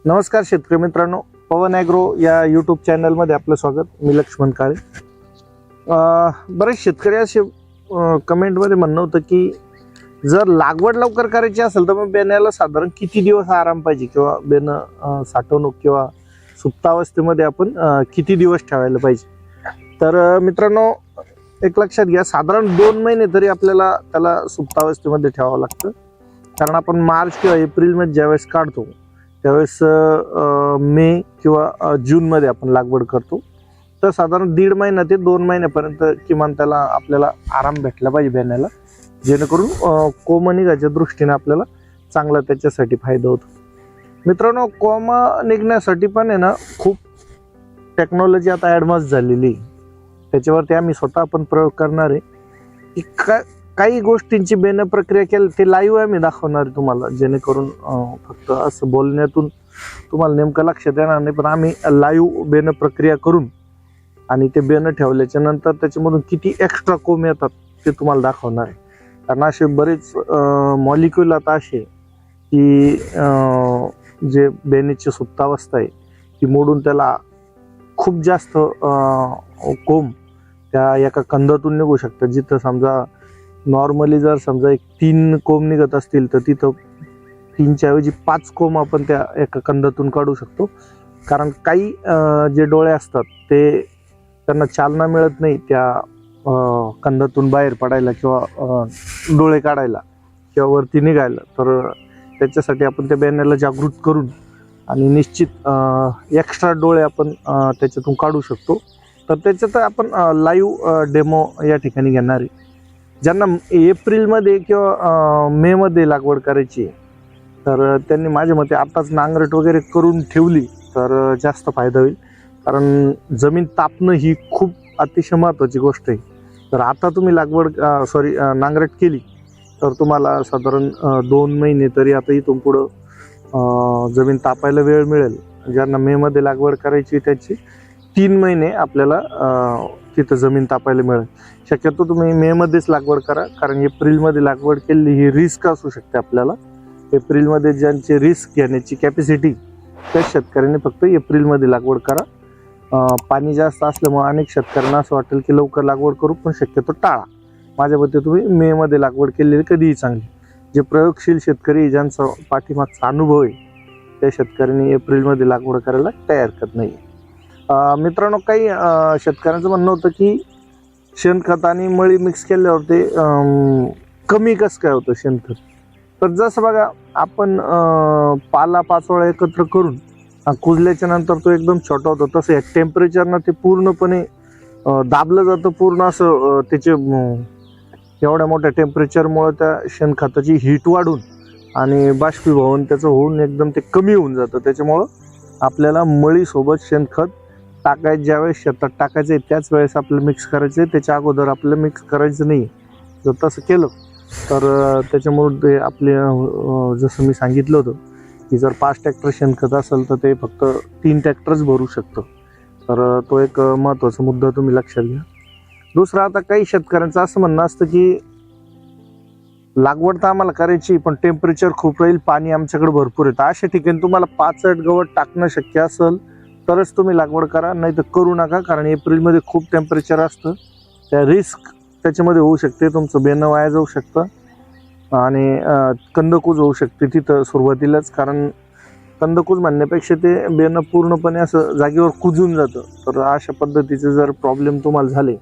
नमस्कार शेतकरी मित्रांनो, पवन ॲग्रो या यूट्यूब चॅनलमध्ये आपलं स्वागत. मी लक्ष्मण काळे. बरेच शेतकरी असे कमेंटमध्ये म्हणणं होतं की जर लागवड लवकर करायची असेल तर मग बेण्याला साधारण किती दिवस आराम पाहिजे किंवा बेणं साठवणूक किंवा सुप्तावस्थेमध्ये आपण किती दिवस ठेवायला पाहिजे. तर मित्रांनो, एक लक्षात घ्या, साधारण 2 महिने तरी आपल्याला त्याला सुप्तावस्थेमध्ये ठेवावं लागतं. कारण आपण मार्च किंवा एप्रिलमध्ये ज्यावेळेस काढतो त्यावेळेस मे किंवा जूनमध्ये आपण लागवड करतो. तर साधारण 1.5 महिना ते 2 महिन्यापर्यंत किमान त्याला आपल्याला आराम भेटला पाहिजे बेण्याला, जेणेकरून कोंब निघायच्या दृष्टीने आपल्याला चांगला त्याच्यासाठी फायदा होतो. मित्रांनो, कोंब निघण्यासाठी पण आहे ना, खूप टेक्नॉलॉजी आता ॲडव्हान्स झालेली आहे. त्याच्यावरती आम्ही स्वतः आपण प्रयोग करणार आहे की काही गोष्टींची बेन प्रक्रिया केली ते लाईव्ह आम्ही दाखवणार आहे तुम्हाला, जेणेकरून फक्त असं बोलण्यातून तुम्हाला नेमकं लक्षात येणार नाही. पण आम्ही लाईव्ह बेन प्रक्रिया करून आणि ते बेन ठेवल्याच्या नंतर त्याच्यामधून किती एक्स्ट्रा कोंब येतात ते तुम्हाला दाखवणार आहे. कारण असे बरेच मॉलिक्यूल आता असे की जे बेनीची सुप्तावस्था आहे ती मोडून त्याला खूप जास्त कोंब त्या एका कंदातून निघू शकतात. जिथं समजा नॉर्मली जर समजा 3 कोंब निघत असतील तर तिथं 3च्या ऐवजी 5 कोंब आपण त्या एका कंदातून काढू शकतो. कारण काही जे डोळे असतात ते त्यांना चालना मिळत नाही त्या कंदातून बाहेर पडायला किंवा डोळे काढायला किंवा वरती निघायला. तर त्याच्यासाठी आपण त्या बेण्याला जागृत करून आणि निश्चित एक्स्ट्रा डोळे आपण त्याच्यातून काढू शकतो. तर त्याच्यात आपण लाईव्ह डेमो या ठिकाणी घेणार आहे. ज्यांना एप्रिलमध्ये किंवा मेमध्ये लागवड करायची तर त्यांनी माझ्या मते आताच नांगरट वगैरे करून ठेवली तर जास्त फायदा होईल. कारण जमीन तापणं ही खूप अतिशय महत्त्वाची गोष्ट आहे. तर आता तुम्ही नांगरट केली तर तुम्हाला साधारण 2 महिने तरी आता इथून पुढं जमीन तापायला वेळ मिळेल. ज्यांना मेमध्ये लागवड करायची त्याची 3 महिने आपल्याला तिथं जमीन तापायला मिळेल. शक्यतो तुम्ही मेमध्येच लागवड करा, कारण एप्रिलमध्ये लागवड केली ही रिस्क असू शकते आपल्याला. एप्रिलमध्ये ज्यांची रिस्क घेण्याची कॅपॅसिटी त्या शेतकऱ्यांनी फक्त एप्रिलमध्ये लागवड करा. पाणी जास्त असल्यामुळे अनेक शेतकऱ्यांना असं वाटेल की लवकर लागवड करू, पण शक्यतो टाळा. माझ्या मते तुम्ही मेमध्ये लागवड केलेली कधीही चांगली. जे प्रयोगशील शेतकरी ज्यांचा पाठीमागचा अनुभव आहे त्या शेतकऱ्यांनी एप्रिलमध्ये लागवड करायला काही हरकत नाही. मित्रांनो, काही शेतकऱ्यांचं म्हणणं होतं की शेणखत आणि मळी मिक्स केल्यावर ते कमी कसं काय होतं शेणखत. तर जसं बघा, आपण पाला पाचोळा एकत्र करून कुजल्याच्या नंतर तो एकदम छोटा होतो, तसं या टेम्परेचरनं ते पूर्णपणे दाबलं जातं. पूर्ण असं त्याचे एवढ्या मोठ्या टेम्परेचरमुळे त्या शेणखताची हीट वाढून आणि बाष्पीभवन त्याचं होऊन एकदम ते कमी होऊन जातं. त्याच्यामुळं आपल्याला मळीसोबत शेणखत टाकायचं, ज्यावेळेस शेतात टाकायचं आहे त्याच वेळेस आपल्याला मिक्स करायचं आहे. त्याच्या अगोदर आपल्याला मिक्स करायचं नाही. जर तसं केलं तर त्याच्यामुळे ते आपले जसं मी सांगितलं होतं की जर 5 ट्रॅक्टर शेणखत असेल तर ते फक्त 3 ट्रॅक्टरच भरू शकतं. तर तो एक महत्त्वाचा मुद्दा तुम्ही लक्षात घ्या. दुसरं, आता काही शेतकऱ्यांचं असं म्हणणं असतं की लागवड तर आम्हाला करायची पण टेम्परेचर खूप राहील, पाणी आमच्याकडे भरपूर येतं. अशा ठिकाणी तुम्हाला 5 गवत टाकणं शक्य असेल तरच तुम्ही लागवड करा, नाही तर करू नका. कारण एप्रिलमध्ये खूप टेम्परेचर असतं, त्या रिस्क त्याच्यामध्ये होऊ शकते. तुमचं बेणं वाया जाऊ शकतं आणि कंदकूज होऊ शकते तिथं सुरुवातीलाच. कारण कंदकूज म्हणण्यापेक्षा ते बेणं पूर्णपणे असं जागेवर कुजून जातं. तर अशा पद्धतीचे जर प्रॉब्लेम तुम्हाला झाले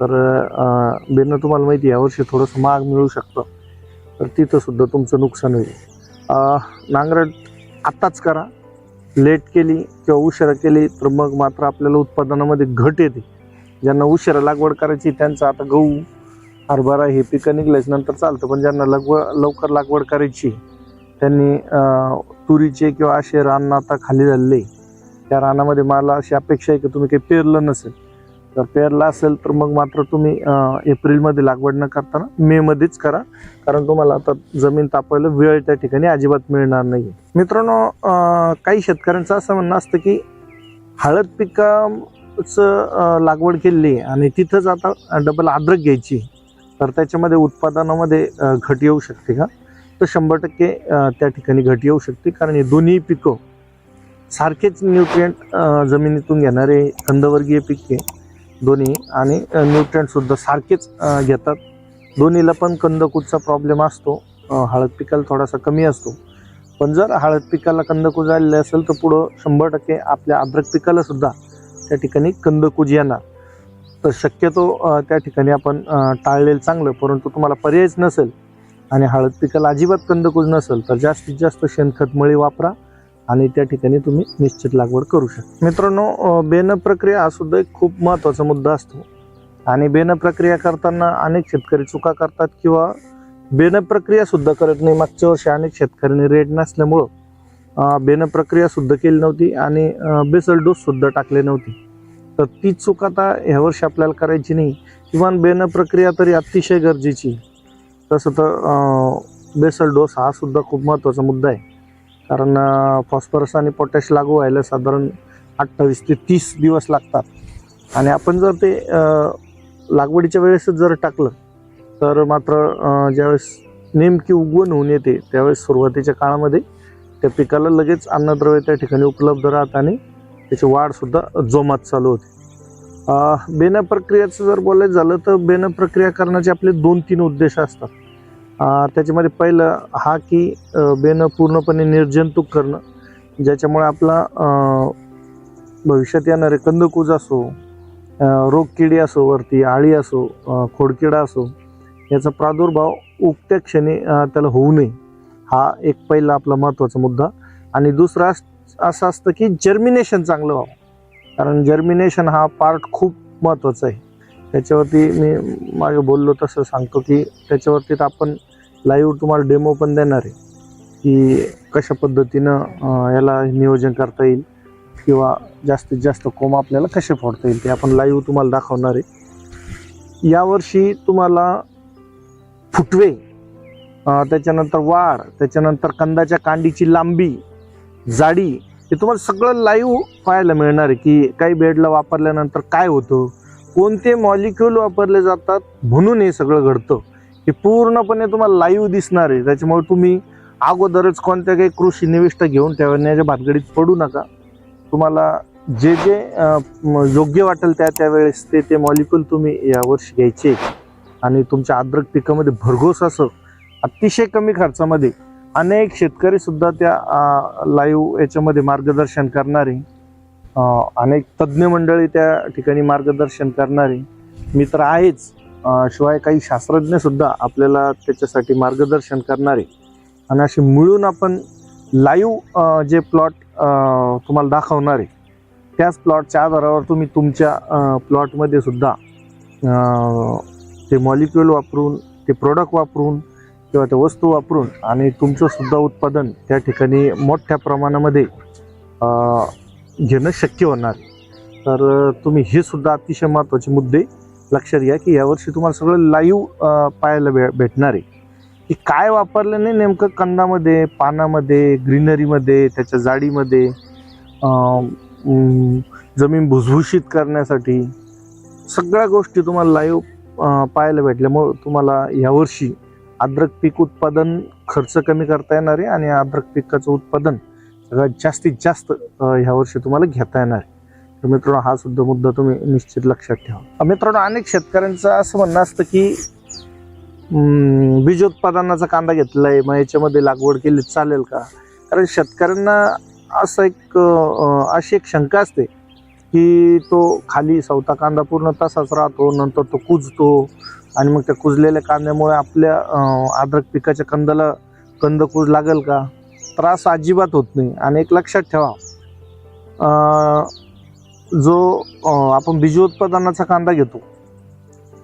तर बेणं तुम्हाला माहिती आहे यावर्षी थोडंसं महाग मिळू शकतं. तर तिथं सुद्धा तुमचं नुकसान होईल. नांगरट आत्ताच करा. लेट केली किंवा उशिरा केली तर मग मात्र आपल्याला उत्पादनामध्ये घट येते. ज्यांना उशिरा लागवड करायची त्यांचं आता गहू, हरभरा हे पिकं निघल्याच नंतर चालतं. पण ज्यांना लवकर लागवड करायची त्यांनी तुरीचे किंवा असे रान आता खाली झालेले, त्या रानामध्ये मला अशी अपेक्षा आहे की तुम्ही काही पेरलं नसेल. जर पेरला असेल तर मग मात्र तुम्ही एप्रिलमध्ये लागवड न करताना मेमध्येच करा. कारण तुम्हाला आता जमीन तापायला वेळ त्या ठिकाणी अजिबात मिळणार नाही. मित्रांनो, काही शेतकऱ्यांचं असं म्हणणं असतं की हळद पिकाचं लागवड केलेली आहे आणि तिथंच आता डबल अद्रक घ्यायची, तर त्याच्यामध्ये उत्पादनामध्ये घट येऊ शकते का? तर 100% त्या ठिकाणी घट येऊ शकते. कारण हे दोन्ही पिकं सारखेच न्यूट्रिएंट जमिनीतून घेणारे कंदवर्गीय पिके दोन्ही आणि न्यूट्रिएंट सुद्धा सारखेच घेतात. दोन्हीला पण कंदकुजचा प्रॉब्लेम असतो. हळद पिकाला थोडासा कमी असतो, पण जर हळद पिकाला कंदकुज आलेले असेल तर पुढं 100% आपल्या अद्रक पिकाला सुद्धा त्या ठिकाणी कंदकुज येणार. तर शक्यतो त्या ठिकाणी आपण टाळलेलं चांगलं. परंतु तुम्हाला पर्यायच नसेल आणि हळद पिकाला अजिबात कंदकुज नसेल तर जास्तीत जास्त शेणखत मळी वापरा आणि त्या ठिकाणी तुम्ही निश्चित लागवड करू शकता. मित्रांनो, बेन प्रक्रिया हा सुद्धा एक खूप महत्त्वाचा मुद्दा असतो आणि बेन प्रक्रिया करताना अनेक शेतकरी चुका करतात किंवा बेन प्रक्रिया सुद्धा करत नाही. मागच्या वर्षी अनेक शेतकऱ्यांनी रेट नसल्यामुळं बेन प्रक्रिया सुद्धा केली नव्हती आणि बेसल डोस सुद्धा टाकले नव्हते. तर ती चूक आता ह्या वर्षी आपल्याला करायची नाही. किमान बेन प्रक्रिया तरी अतिशय गरजेची. तसं तर बेसल डोस हा सुद्धा खूप महत्त्वाचा मुद्दा आहे, कारण फॉस्फरस आणि पोटॅश लागू व्हायला साधारण 28 ते 30 दिवस लागतात आणि आपण जर ते लागवडीच्या वेळेसच जर टाकलं तर मात्र ज्यावेळेस नेमकी उगवण होऊन येते त्यावेळेस सुरुवातीच्या काळामध्ये त्या पिकाला लगेच अन्नद्रव्य त्या ठिकाणी उपलब्ध राहत आणि त्याची वाढसुद्धा जोमात चालू होते. बेन प्रक्रियेचं जर बोलायचं झालं तर बेन प्रक्रिया करण्याचे आपले 2-3 उद्देश असतात. त्याच्यामध्ये पहिलं हा की बेन पूर्णपणे निर्जंतुक करणं, ज्याच्यामुळे आपला भविष्यात येणारे कंदकुज असो, रोगकिडी असो, वरती आळी असो, खोडकिडा असो, याचा प्रादुर्भाव उगत्या क्षणी त्याला होऊ नये. हा एक पहिला आपला महत्त्वाचा मुद्दा. आणि दुसरा असं असतं की जर्मिनेशन चांगलं व्हावं, कारण जर्मिनेशन हा पार्ट खूप महत्त्वाचा आहे. त्याच्यावरती मी मागे बोललो तसं सांगतो की त्याच्यावरती तर आपण लाईव्ह तुम्हाला डेमो पण देणार आहे की कशा पद्धतीनं याला नियोजन करता येईल किंवा जास्तीत जास्त कोंब आपल्याला कसे फोडता येईल ते आपण लाईव्ह तुम्हाला दाखवणार आहे. यावर्षी तुम्हाला फुटवे, त्याच्यानंतर वाढ, त्याच्यानंतर कंदाच्या कांडीची लांबी, जाडी, हे तुम्हाला सगळं लाईव्ह पाहायला मिळणार आहे की काही बेडला वापरल्यानंतर काय होतं, कोणते मॉलिक्यूल वापरले जातात म्हणून हे सगळं घडतं. हे पूर्णपणे तुम्हाला लाईव्ह दिसणार आहे. त्याच्यामुळे तुम्ही अगोदरच कोणत्या काही कृषी निविष्ठा घेऊन ठेवण्याच्या भानगडीत पडू नका. तुम्हाला जे जे योग्य वाटेल त्यावेळेस ते मॉलिक्यूल तुम्ही यावर्षी घ्यायचे आणि तुमच्या अद्रक पिकामध्ये भरघोस असं अतिशय कमी खर्चामध्ये अनेक शेतकरी सुद्धा त्या लाईव्ह याच्यामध्ये मार्गदर्शन करणारे, अनेक तज्ज्ञ मंडळी त्या ठिकाणी मार्गदर्शन करणारे मित्र आहेच, शिवाय काही शास्त्रज्ञ सुद्धा आपल्याला त्याच्यासाठी मार्गदर्शन करणारे, आणि असे मिळून आपण लाईव्ह जे प्लॉट तुम्हाला दाखवणार आहे त्याच प्लॉटच्या आधारावर तुम्ही तुमच्या प्लॉटमध्ये सुद्धा ते मॉलिक्यूल वापरून, ते प्रोडक्ट वापरून किंवा त्या वस्तू वापरून आणि तुमचं सुद्धा उत्पादन त्या ठिकाणी मोठ्या प्रमाणामध्ये घेणं शक्य होणार. तर तुम्ही हे सुद्धा अतिशय महत्त्वाचे मुद्दे लक्षात घ्या की यावर्षी तुम्हाला सगळं लाईव्ह पाहायला भेटणार आहे की काय वापरल्याने नेमकं कंदामध्ये, पानामध्ये, ग्रीनरीमध्ये, त्याच्या जाडीमध्ये, जमीन भुसभुशीत करण्यासाठी सगळ्या गोष्टी तुम्हाला लाईव्ह पाहायला भेटल्यामुळं तुम्हाला यावर्षी अद्रक पीक उत्पादन खर्च कमी करता येणार आहे आणि अद्रक पिकाचं उत्पादन सगळ्यात जास्तीत जास्त ह्यावर्षी तुम्हाला घेता येणार आहे. तर मित्रांनो, हा सुद्धा मुद्दा तुम्ही निश्चित लक्षात ठेवा. मित्रांनो, अनेक शेतकऱ्यांचं असं म्हणणं असतं की बीजोत्पादनाचा कांदा घेतलाय, मग याच्यामध्ये लागवड केली चालेल का? कारण शेतकऱ्यांना असं अशी एक शंका असते की तो खाली सवता कांदा पूर्ण तसाच राहतो, नंतर तो कुजतो आणि मग त्या कुजलेल्या कांद्यामुळे आपल्या अद्रक पिकाच्या कंदाला कंदकुज लागेल का? त्रास अजिबात होत नाही. आणि एक लक्षात ठेवा, जो आपण बीजोत्पादनाचा कांदा घेतो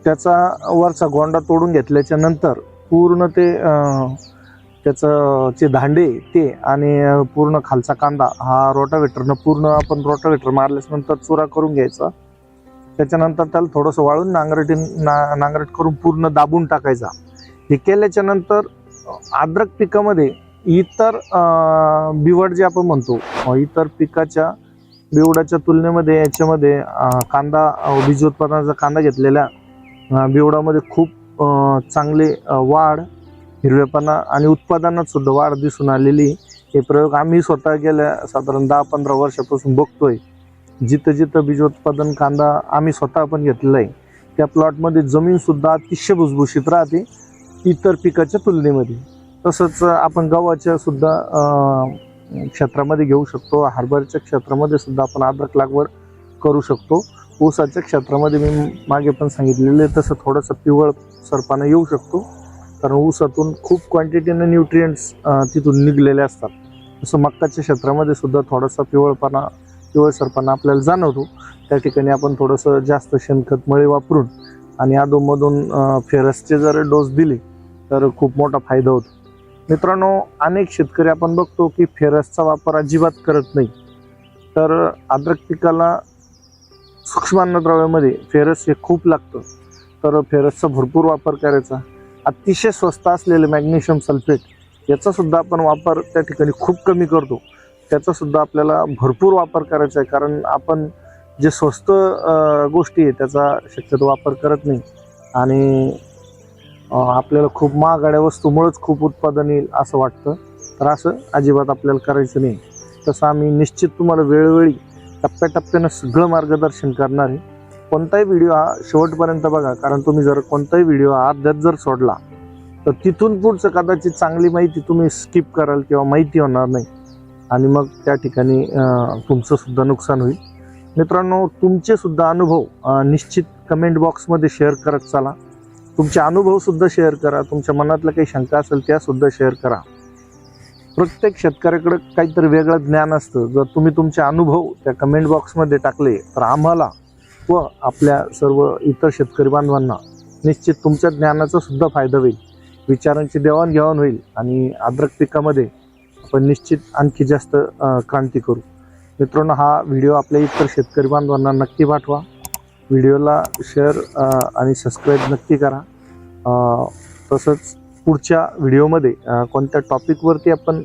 त्याचा वरचा गोंडा तोडून घेतल्याच्या नंतर पूर्ण ते त्याचं जे दांडे ते आणि पूर्ण खालचा कांदा हा रोटावेटरनं पूर्ण आपण रोटावेटर मारल्यानंतर चुरा करून घ्यायचा. त्याच्यानंतर त्याला थोडंसं वाळून नांगरट करून पूर्ण दाबून टाकायचा. हे केल्याच्या नंतर अद्रक पिकामध्ये इतर बिवड जे आपण म्हणतो, इतर पिकाच्या बिवडाच्या तुलनेमध्ये याच्यामध्ये कांदा बीजोत्पादनाचा कांदा घेतलेल्या बिवडामध्ये खूप चांगले वाढ, हिरवेपणा आणि उत्पादनात सुद्धा वाढ दिसून आलेली. हे प्रयोग आम्ही स्वतः गेल्या साधारण 10-15 वर्षापासून बघतोय. जिथं जिथं बीजोत्पादन कांदा आम्ही स्वतः पण घेतलेला आहे, त्या प्लॉटमध्ये जमीन सुद्धा अतिशय भुसभुशीत राहते इतर पिकाच्या तुलनेमध्ये. तसंच आपण गव्हाच्या सुद्धा क्षेत्रामध्ये घेऊ शकतो, हरभऱ्याच्या क्षेत्रामध्ये सुद्धा आपण अद्रक लागवड करू शकतो. ऊसाच्या क्षेत्रामध्ये मी मागे पण सांगितलेले तसं थोडंसं पिवळ सरपाना येऊ शकतो, कारण ऊसातून खूप क्वांटिटीने न्यूट्रिएंट्स तिथून निघलेले असतात. तसं मक्काच्या क्षेत्रामध्ये सुद्धा थोडासा पिवळसरपणा आपल्याला जाणवतो. त्या ठिकाणी आपण थोडंसं जास्त शेणखत मळे वापरून आणि अधूनमधून फेरसचे जर डोस दिले तर खूप मोठा फायदा होतो. मित्रांनो, अनेक शेतकरी आपण बघतो की फेरसचा वापर अजिबात करत नाही. तर अद्रक पिकाला सूक्ष्म अन्नद्रव्यामध्ये फेरस हे खूप लागतं, तर फेरसचा भरपूर वापर करायचा. अतिशय स्वस्त असलेले मॅग्नेशियम सल्फेट याचा सुद्धा आपण वापर त्या ठिकाणी खूप कमी करतो. त्याचा सुद्धा आपल्याला भरपूर वापर करायचा आहे, कारण आपण जे स्वस्त गोष्टी आहे त्याचा शक्यतो वापर करत नाही आणि आपल्याला खूप महागड्या वस्तूमुळेच खूप उत्पादन येईल असं वाटतं. तर असं अजिबात आपल्याला करायचं नाही. तसं आम्ही निश्चित तुम्हाला वेळोवेळी टप्प्याटप्प्यानं सगळं मार्गदर्शन करणार आहे. कोणताही व्हिडिओ हा शेवटपर्यंत बघा, कारण तुम्ही जर कोणताही व्हिडिओ अर्ध्यात जर सोडला तर तिथून पुढचं कदाचित चांगली माहिती तुम्ही स्किप कराल किंवा माहिती होणार नाही आणि मग त्या ठिकाणी तुमचं सुद्धा नुकसान होईल. मित्रांनो, तुमचे सुद्धा अनुभव निश्चित कमेंट बॉक्समध्ये शेअर करत चला. तुमचे अनुभव सुद्धा शेअर करा. तुमच्या मनातल्या काही शंका असेल त्या सुद्धा शेअर करा. प्रत्येक शेतकऱ्याकडे काहीतरी वेगळं ज्ञान असतं. जर तुम्ही तुमचे अनुभव त्या कमेंट बॉक्समध्ये टाकले तर आम्हाला व आपल्या सर्व इतर शेतकरी बांधवांना निश्चित तुमच्या ज्ञानाचा सुद्धा फायदा होईल, विचारांची देवाणघेवाण होईल आणि अद्रक पिकामध्ये आपण निश्चित आणखी जास्त क्रांती करू. मित्रांनो, हा व्हिडिओ आपल्या इतर शेतकरी बांधवांना नक्की पाठवा. व्हिडिओला शेअर आणि सबस्क्राईब नक्की करा. तसंच पुढच्या व्हिडिओमध्ये कोणत्या टॉपिकवरती आपण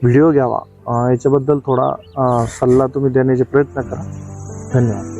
व्हिडिओ घ्यावा याच्याबद्दल थोडा सल्ला तुम्ही देण्याचे प्रयत्न करा. धन्यवाद.